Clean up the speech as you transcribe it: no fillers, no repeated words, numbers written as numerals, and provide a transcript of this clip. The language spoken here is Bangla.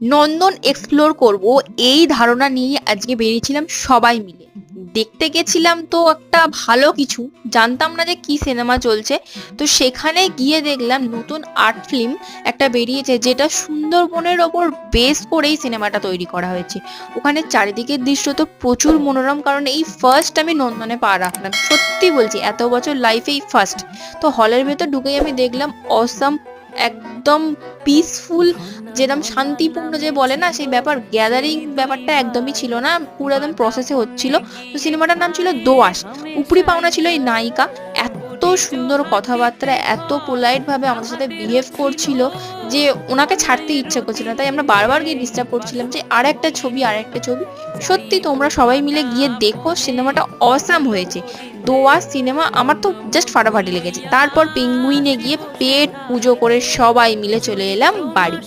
নন্দন এক্সপ্লোর করব এই ধারণা নিয়ে আজকে বেরিয়েছিলাম সবাই মিলে। দেখতে গেছিলাম তো একটা ভালো কিছু, জানতাম না যে কি সিনেমা চলছে। তো সেখানে গিয়ে দেখলাম নতুন আর্ট ফিল্ম একটা বেরিয়েছে, যেটা সুন্দরবনের ওপর বেস করেই সিনেমাটা তৈরি করা হয়েছে। ওখানে চারিদিকের দৃশ্য তো প্রচুর মনোরম, কারণ এই ফার্স্ট আমি নন্দনে পা রাখলাম, সত্যি বলছি এত বছর লাইফেই ফার্স্ট। তো হলের ভেতর ঢুকেই আমি দেখলাম অসাম, একদম পিসফুল, যেরকম শান্তিপূর্ণ যে বলে না সেই ব্যাপার, গ্যাদারিং ব্যাপারটা একদমই ছিল না, পুরো একদম প্রসেসে হচ্ছিল। তো সিনেমাটার নাম ছিল দোআঁশ। উপরি পাওনা ছিল এই নায়িকা, এত সুন্দর কথাবার্তা, এত পোলাইট ভাবে আমাদের সাথে বিহেভ করছিল যে ওনাকে ছাড়তে ইচ্ছে করছিল না, তাই আমরা বারবার গিয়ে ডিস্টার্ব করছিলাম যে আর একটা ছবি, আর একটা ছবি। সত্যি তোমরা সবাই মিলে গিয়ে দেখো, সিনেমাটা অসাম হয়েছে। দোআঁশ সিনেমা আমার তো জাস্ট ফাটাফাটি লেগেছে। তারপর পেঙ্গুইনে গিয়ে পেট পুজো করে সবাই মিলে চলে এলাম বাড়ি।